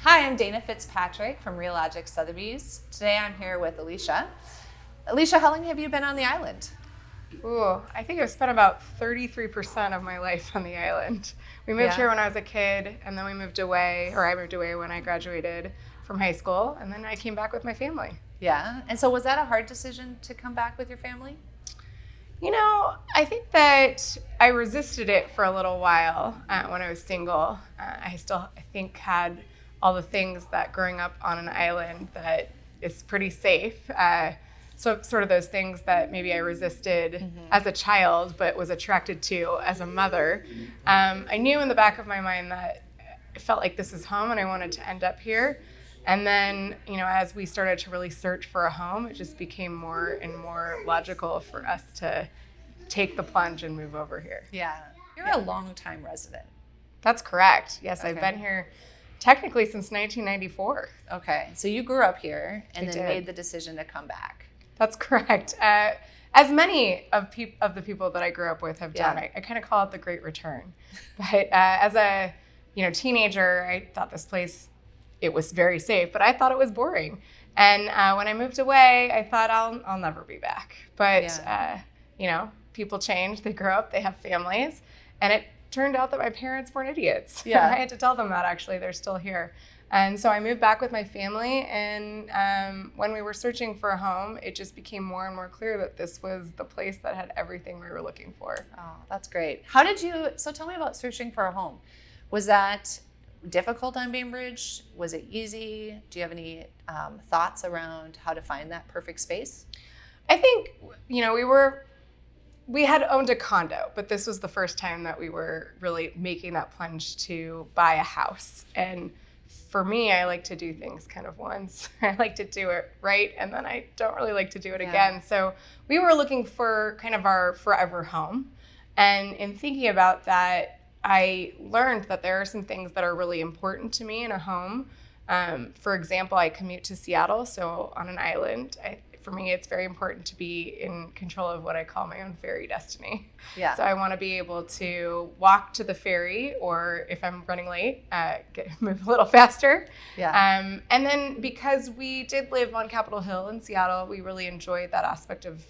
Hi, I'm Dana Fitzpatrick from Real Logic Sotheby's. Today I'm here with Elisha. Elisha, how long have you been on the island? Ooh, I think I've spent about 33% of my life on the island. We moved here when I was a kid, and then I moved away when I graduated from high school, and then I came back with my family. Yeah, and so was that a hard decision to come back with your family? You know, I think that I resisted it for a little while when I was single. I think, had all the things that growing up on an island that is pretty safe. So sort of those things that maybe I resisted as a child, but was attracted to as a mother. I knew in the back of my mind that I felt like this is home and I wanted to end up here. And then, you know, as we started to really search for a home, it just became more and more logical for us to take the plunge and move over here. Yeah. You're a long-time resident. That's correct. Yes, Okay. I've been here technically since 1994. Okay, so you grew up here and I then did. made the decision to come back. That's correct. As many of the people that I grew up with have done, I kind of call it the Great Return. But as a teenager, I thought this place, it was very safe, but I thought it was boring. And when I moved away, I thought I'll never be back. But people change. They grow up. They have families, and it turned out that my parents weren't idiots. Yeah. I had to tell them that, actually. They're still here. And so I moved back with my family, and when we were searching for a home, it just became more and more clear that this was the place that had everything we were looking for. Oh, that's great. So tell me about searching for a home. Was that difficult on Bainbridge? Was it easy? Do you have any thoughts around how to find that perfect space? I think, we had owned a condo, but this was the first time that we were really making that plunge to buy a house. And for me, I like to do things kind of once. I like to do it right, and then I don't really like to do it again. So we were looking for kind of our forever home. And in thinking about that, I learned that there are some things that are really important to me in a home. For example, I commute to Seattle, so on an island. For me, it's very important to be in control of what I call my own ferry destiny. Yeah. So I want to be able to walk to the ferry, or if I'm running late, move a little faster. Yeah. And then because we did live on Capitol Hill in Seattle, we really enjoyed that aspect of,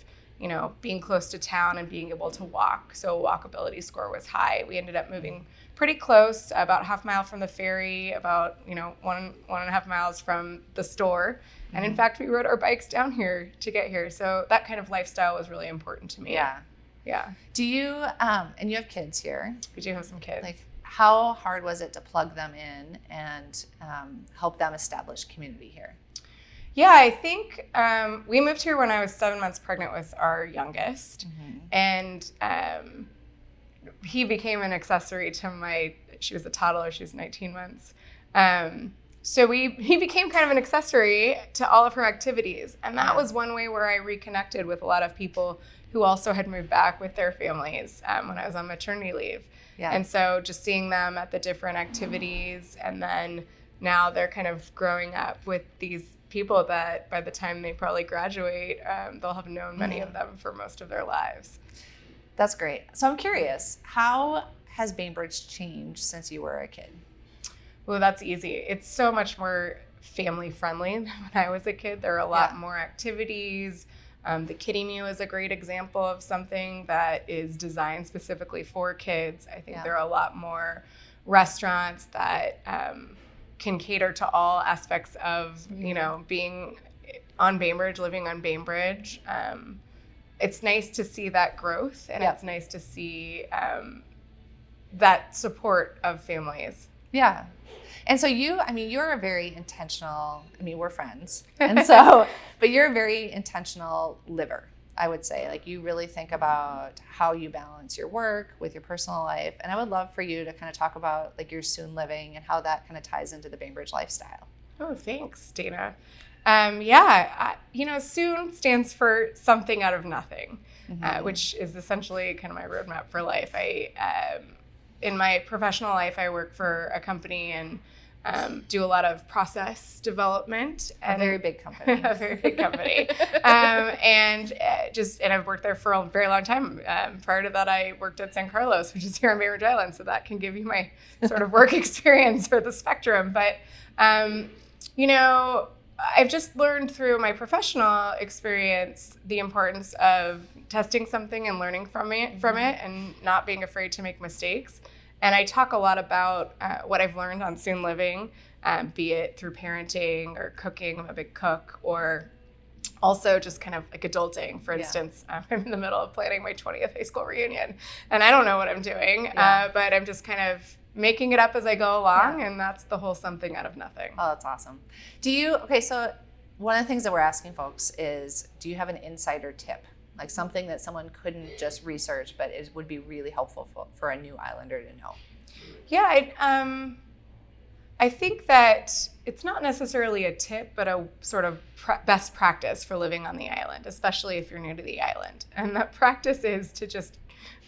being close to town and being able to walk. So walkability score was high. We ended up moving pretty close, about half mile from the ferry, about, 1.5 miles from the store. And in fact, we rode our bikes down here to get here. So that kind of lifestyle was really important to me. Yeah. Yeah. Do you, and you have kids here. We do have some kids. Like, how hard was it to plug them in and help them establish community here? Yeah, I think we moved here when I was 7 months pregnant with our youngest. And he became an accessory to she was a toddler, she was 19 months. So he became kind of an accessory to all of her activities. And that was one way where I reconnected with a lot of people who also had moved back with their families when I was on maternity leave. Yeah. And so just seeing them at the different activities, and then now they're kind of growing up with these people that by the time they probably graduate, they'll have known many of them for most of their lives. That's great. So I'm curious, how has Bainbridge changed since you were a kid? Well, that's easy. It's so much more family friendly than when I was a kid. There are a lot more activities. The Kiddie Mew is a great example of something that is designed specifically for kids. I think there are a lot more restaurants that can cater to all aspects of, being on Bainbridge, living on Bainbridge. It's nice to see that growth, and it's nice to see that support of families. Yeah. And so you're a very intentional, we're friends. And so, but you're a very intentional liver, I would say. Like, you really think about how you balance your work with your personal life. And I would love for you to kind of talk about like your soon living and how that kind of ties into the Bainbridge lifestyle. Oh, thanks, Dana. Soon stands for something out of nothing, which is essentially kind of my roadmap for life. In my professional life, I work for a company, and do a lot of process development. A very big company. A very big company. And I've worked there for a very long time. Prior to that, I worked at San Carlos, which is here on Bainbridge Island. So that can give you my sort of work experience for the spectrum. But, I've just learned through my professional experience the importance of testing something and learning from it and not being afraid to make mistakes. And I talk a lot about what I've learned on Soon Living, be it through parenting or cooking. I'm a big cook, or also just kind of like adulting. For instance, I'm in the middle of planning my 20th high school reunion, and I don't know what I'm doing, but I'm just kind of making it up as I go along, and that's the whole something out of nothing. Oh, that's awesome. So one of the things that we're asking folks is, do you have an insider tip? Like something that someone couldn't just research, but it would be really helpful for a new islander to know? Yeah, I think that it's not necessarily a tip, but a sort of best practice for living on the island, especially if you're new to the island. And that practice is to just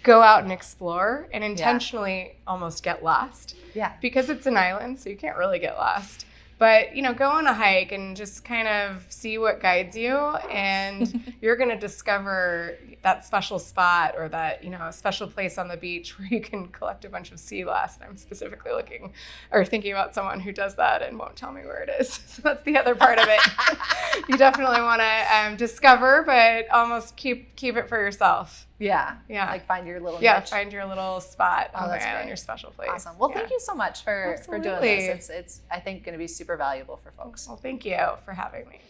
go out and explore and intentionally almost get lost. Yeah. Because it's an island, so you can't really get lost. But, go on a hike and just kind of see what guides you, and you're going to discover that special spot or that, a special place on the beach where you can collect a bunch of sea glass. And I'm specifically thinking about someone who does that and won't tell me where it is. So that's the other part of it. You definitely want to discover, but almost keep it for yourself. Yeah. Yeah. Like find your little niche. Niche. Find your little spot on the That's island, great. your special place. Awesome. Well, thank you so much for doing Absolutely. this. It's I think, going to be super valuable for folks. Well, thank you for having me.